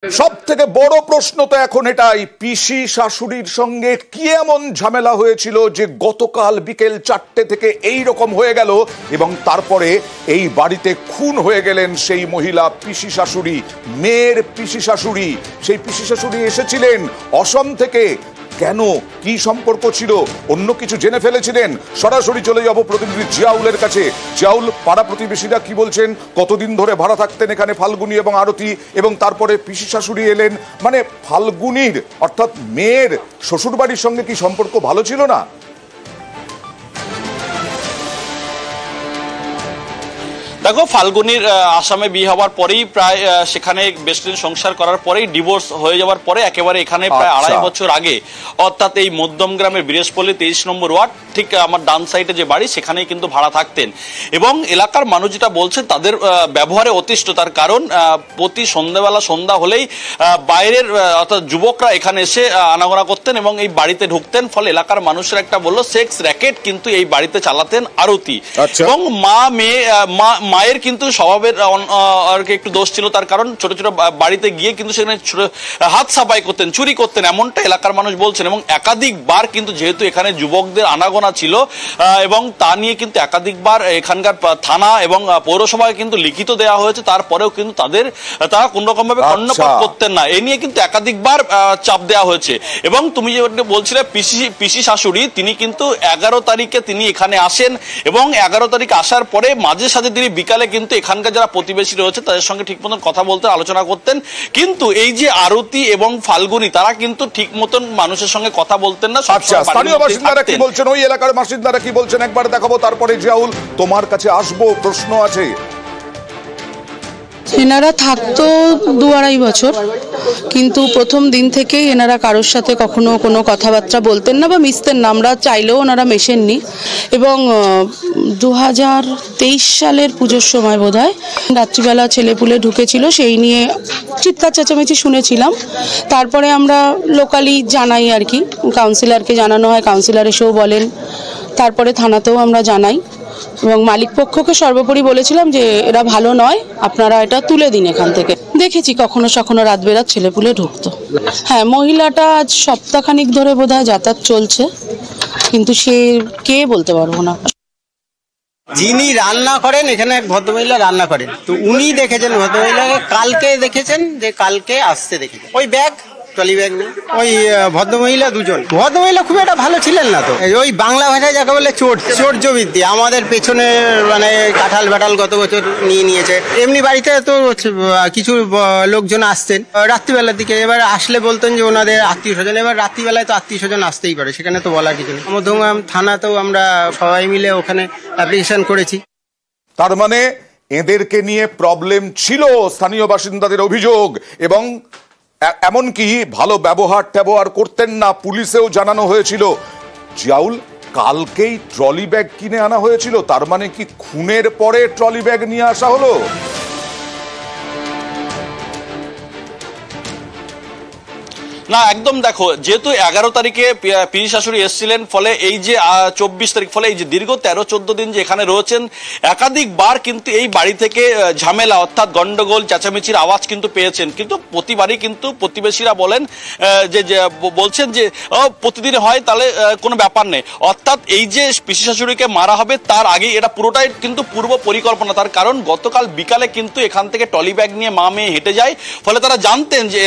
সব থেকে বড় প্রশ্ন তো এখন এটাই, পিসি শাশুড়ির সঙ্গে কি এমন ঝামেলা হয়েছিল যে গতকাল বিকেল 4টে থেকে এই রকম হয়ে গেল এবং তারপরে এই বাড়িতে খুন হয়ে গেলেন সেই মহিলা পিসি শাশুড়ি, মেয়ের পিসি শাশুড়ি। সেই পিসি শাশুড়ি এসেছিলেন অসম থেকে। কেন, কি সম্পর্ক ছিল, অন্য কিছু জেনে ফেলেছিলেন? সরাসরি চলে যাব প্রতিনিধি জিয়াউলের কাছে। জিয়াউল, পাড়া প্রতিবেশীরা কি বলছেন? কতদিন ধরে ভাড়া থাকতেন এখানে ফাল্গুনি এবং আরতি, এবং তারপরে পিসি শাশুড়ি এলেন, মানে ফাল্গুনির অর্থাৎ মেয়ের শ্বশুরবাড়ির সঙ্গে কি সম্পর্ক ভালো ছিল না? দেখো, ফাল্গুনির আসামে বিয়ে হওয়ার পরেই প্রায় সেখানে বেশ কিছু সংসার করার পরেই ডিভোর্স হয়ে যাওয়ার পরে একেবারে এখানে প্রায় 2.5 বছর আগে, অর্থাৎ এই মধ্যম গ্রামের বীরেশপল্লী 23 নম্বর ওয়ার্ড, ঠিক আমার ডান সাইডে যে বাড়ি, সেখানেই কিন্তু ভাড়া থাকতেন। এবং এলাকার মানুষ যেটা বলছেন, তাদের ব্যবহারে অতিষ্ঠ। তার কারণ প্রতি সন্ধ্যা হলেই বাইরের অর্থাৎ যুবকরা এখানে এসে আনাগোনা করতেন এবং এই বাড়িতে ঢুকতেন। ফলে এলাকার মানুষের একটা বললো সেক্স র্যাকেট কিন্তু এই বাড়িতে চালাতেন আরতি। এবং মায়ের কিন্তু স্বভাবের একটু দোষ ছিল। তার কারণ ছোট ছোট বাড়িতে গিয়ে কিন্তু সেখানে হাত সাফাই করতেন, চুরি করতেন, এমনটা এলাকার মানুষ বলছেন। এবং একাধিকবার কিন্তু যেহেতু এখানে যুবকদের আনাগোনা ছিল এবং তা নিয়ে কিন্তু একাধিকবার এখানকার থানা এবং পৌরসভায় কিন্তু লিখিত দেওয়া হয়েছে, তারপরেও কিন্তু তারা কোন রকম ভাবে কর্ণপাত করতেন না। এ নিয়ে কিন্তু একাধিকবার চাপ দেওয়া হয়েছে। এবং তুমি যে বলছিলে পিসি শাশুড়ি, তিনি কিন্তু 11 তারিখে তিনি এখানে আসেন এবং 11 তারিখ আসার পরে মাঝে সাঝে তিনি বিকালে কিন্তু এখানকার যারা প্রতিবেশী রয়েছে তাদের সঙ্গে ঠিক মতন কথা বলতেন, আলোচনা করতেন। কিন্তু এই যে আরতি এবং ফাল্গুনি, তারা কিন্তু ঠিক মতন মানুষের সঙ্গে কথা বলতেন না। স্থানীয় বাসিন্দারা কি বলছেন, ওই এলাকার বাসিন্দারা কি বলছেন একবার দেখাবো, তারপরে জিয়াউল তোমার কাছে আসবো, প্রশ্ন আছে। এনারা থাকতো 2-2.5 বছর, কিন্তু প্রথম দিন থেকেই এনারা কারোর সাথে কখনো কোনো কথাবার্তা বলতেন না বা মিশতেন না। আমরা চাইলেও ওনারা মেশেননি। এবং 2023 সালের পুজোর সময় বোধহয় রাত্রিবেলা ছেলেপুলে ঢুকেছিল, সেই নিয়ে চিৎকার চেঁচামেচি শুনেছিলাম। তারপরে আমরা লোকালি জানাই আর কি, কাউন্সিলরকে জানানো হয়, কাউন্সিলর এসেও বলেন। তারপরে থানাতেও আমরা জানাই এবং মালিক পক্ষকে সর্বোপরি বলেছিলাম যে এরা ভালো নয়, আপনারা এটা তুলে দিন এখান থেকে। দেখেছি কখনো সখনো রাত বেরাত ছেলেপুলে ঢুকতো। হ্যাঁ, মহিলাটা আজ সপ্তাহখানিক ধরে বোধহয় যাতায়াত চলছে, কিন্তু সে কে বলতে পারবো না। যিনি রান্না করেন, এখানে এক ভদ্রমহিলা রান্না করেন, তো উনি দেখেছেন ভদ্রমহিলাকে, কালকে দেখেছেন যে কালকে আসতে দেখেছেন। ওই ব্যাগ, ট্রলি ব্যাগ নেই। ওই ভদ্রমহিলা দুজন, ভদ্রমহিলা খুব একটা ভালো ছিলেন না। তো ওই বাংলা ভাষায় যাকে বলে চোর্যবৃত্তি, আমাদের পেছনে মানে কাঁঠাল বাটাল গত বছর নিয়ে নিয়েছে। এমনি বাড়িতে তো কিছু লোকজন আসতেন রাত্রিবেলার দিকে, এবার আসলে বলতেন যে ওনাদের আত্মীয় স্বজন। এবার রাত্রিবেলায় তো আত্মীয় স্বজন আসতেই পারে, সেখানে তো বলার কিছু নেই। মধ্যমগ্রাম থানাতেও আমরা সবাই মিলে ওখানে অ্যাপ্লিকেশন করেছি। তার মানে এদেরকে নিয়ে প্রবলেম ছিল, স্থানীয় বাসিন্দাদের অভিযোগ। এবং এমনকি ভালো ব্যবহার করতেন না, পুলিশেও জানানো হয়েছিল। জিয়াউল, কালকেই ট্রলি ব্যাগ কিনে আনা হয়েছিল, তার মানে কি খুনের পরে ট্রলি ব্যাগ নিয়ে আসা হলো? না, একদম। দেখো, যেহেতু 11 তারিখে পিসি শাশুড়ি এসেছিলেন, ফলে এই যে 24 তারিখ, ফলে এই যে দীর্ঘ 13-14 দিন যে এখানে রয়েছেন, একাধিকবার কিন্তু এই বাড়ি থেকে ঝামেলা অর্থাৎ গন্ডগোল চেঁচামেচির আওয়াজ কিন্তু পেয়েছেন। কিন্তু প্রতিবারই কিন্তু প্রতিবেশীরা বলেন বলছেন যে প্রতিদিন হয়, তাহলে কোনো ব্যাপার নেই। অর্থাৎ এই যে পিসি শাশুড়িকে মারা হবে তার আগে এটা পুরোটাই কিন্তু পূর্ব পরিকল্পনা। তার কারণ গতকাল বিকালে কিন্তু এখান থেকে ট্রলি ব্যাগ নিয়ে মা মেয়ে হেঁটে যায়। ফলে তারা জানতেন যে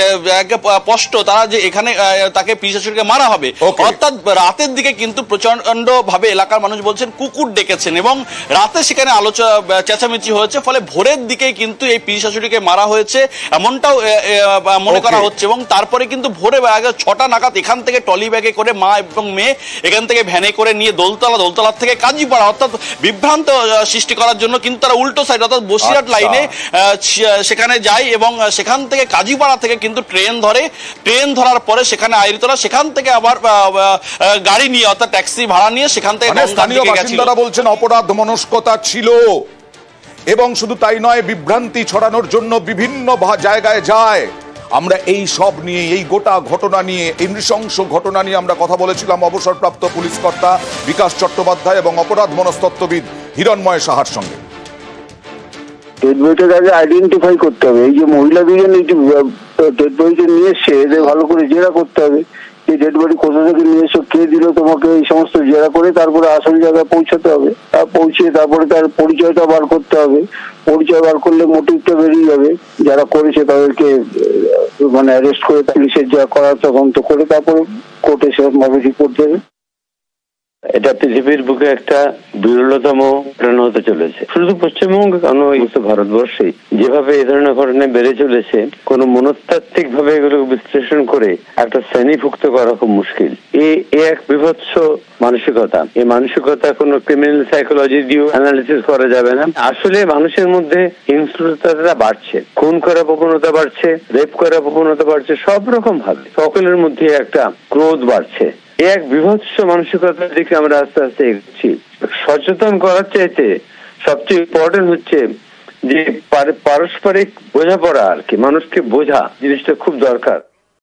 স্পষ্ট তারা যে এখানে তাকে পিসি শাশুড়িকে মারা হবে। অর্থাৎ রাতের দিকে কিন্তু প্রচন্ড ভাবে এলাকার মানুষ বলছেন কুকুর ডেকেছেন এবং রাতে সেখানে চেঁচামেচি হয়েছে। ফলে ভোরের দিকে কিন্তু এই পিসি শাশুড়িকে মারা হয়েছে এমনটাও মনে করা হচ্ছে। এবং তারপরে কিন্তু ভোরে 6টা নাগাদ এখান থেকে ট্রলি ব্যাগে করে মা এবং মেয়ে এখান থেকে ভ্যানে করে নিয়ে দোলতলা থেকে কাজীপাড়া, অর্থাৎ বিভ্রান্ত সৃষ্টি করার জন্য কিন্তু তারা উল্টো সাইড অর্থাৎ বসিরহাট লাইনে সেখানে যায় এবং সেখান থেকে কাজীপাড়া থেকে কিন্তু ট্রেন ধরার পরে সেখানে আইরিতলা, সেখান থেকে আবার গাড়ি নিয়ে অর্থাৎ ট্যাক্সি ভাড়া নিয়ে সেখান থেকে স্থানীয় বাসিন্দারা বলছেন অপরাধ মনস্কতা ছিল। এবং শুধু তাই নয়, বিভ্রান্তি ছড়ানোর জন্য বিভিন্ন জায়গায় যায়। আমরা এই সব নিয়ে, এই গোটা ঘটনা নিয়ে, এই নৃশংস ঘটনা নিয়ে আমরা কথা বলেছিলাম অবসরপ্রাপ্ত পুলিশ কর্তা বিকাশ চট্টোপাধ্যায় এবং অপরাধ মনস্তত্ত্ববিদ হিরণময় সাহার সঙ্গে। ডেড বডিটাকে আগে আইডেন্টিফাই করতে হবে। এই যে মহিলা দুজন, এই যে তো ডেড বডিটা নিয়ে এসছে, এদের ভালো করে জেরা করতে হবে যে ডেড বডি কোথা থেকে নিয়ে এসো, কে দিল তোমাকে, এই সমস্ত জেরা করে তারপরে আসল জায়গায় পৌঁছাতে হবে। পৌঁছে তারপরে তার পরিচয়টা বার করতে হবে। পরিচয় বার করলে মোটিভটা বেরিয়ে যাবে, যারা করেছে তাদেরকে মানে অ্যারেস্ট করে পুলিশের যা করার তদন্ত করে তারপরে কোর্টে সেরকম ভাবে রিপোর্ট দেবে। এটা পৃথিবীর বুকে একটা বিরলতম ঘটনা হতে চলেছে, শুধু পশ্চিমবঙ্গ কেন, ভারতবর্ষে যেভাবে এই ধরনের ঘটনা বেড়ে চলেছে, কোন মনস্তাত্ত্বিক ভাবে এগুলো বিশ্লেষণ করে একটা শ্রেণীভুক্ত করা খুব মুশকিল। এক বিভৎস মানসিকতা, এই মানসিকতা কোনো ক্রিমিনাল সাইকোলজি দিয়েও অ্যানালিসিস করা যাবে না। আসলে মানুষের মধ্যে হিংস্রতা বাড়ছে, খুন করার প্রবণতা বাড়ছে, রেপ করার প্রবণতা বাড়ছে, সব রকম ভাবে সকলের মধ্যে একটা ক্রোধ বাড়ছে। এক বিভৎস মানসিকতার দিকে আমরা আস্তে আস্তে এগোচ্ছি। সচেতন করার চাইতে সবচেয়ে ইম্পর্টেন্ট হচ্ছে যে পারস্পরিক বোঝাপড়া আর কি, মানুষকে বোঝা জিনিসটা খুব দরকার।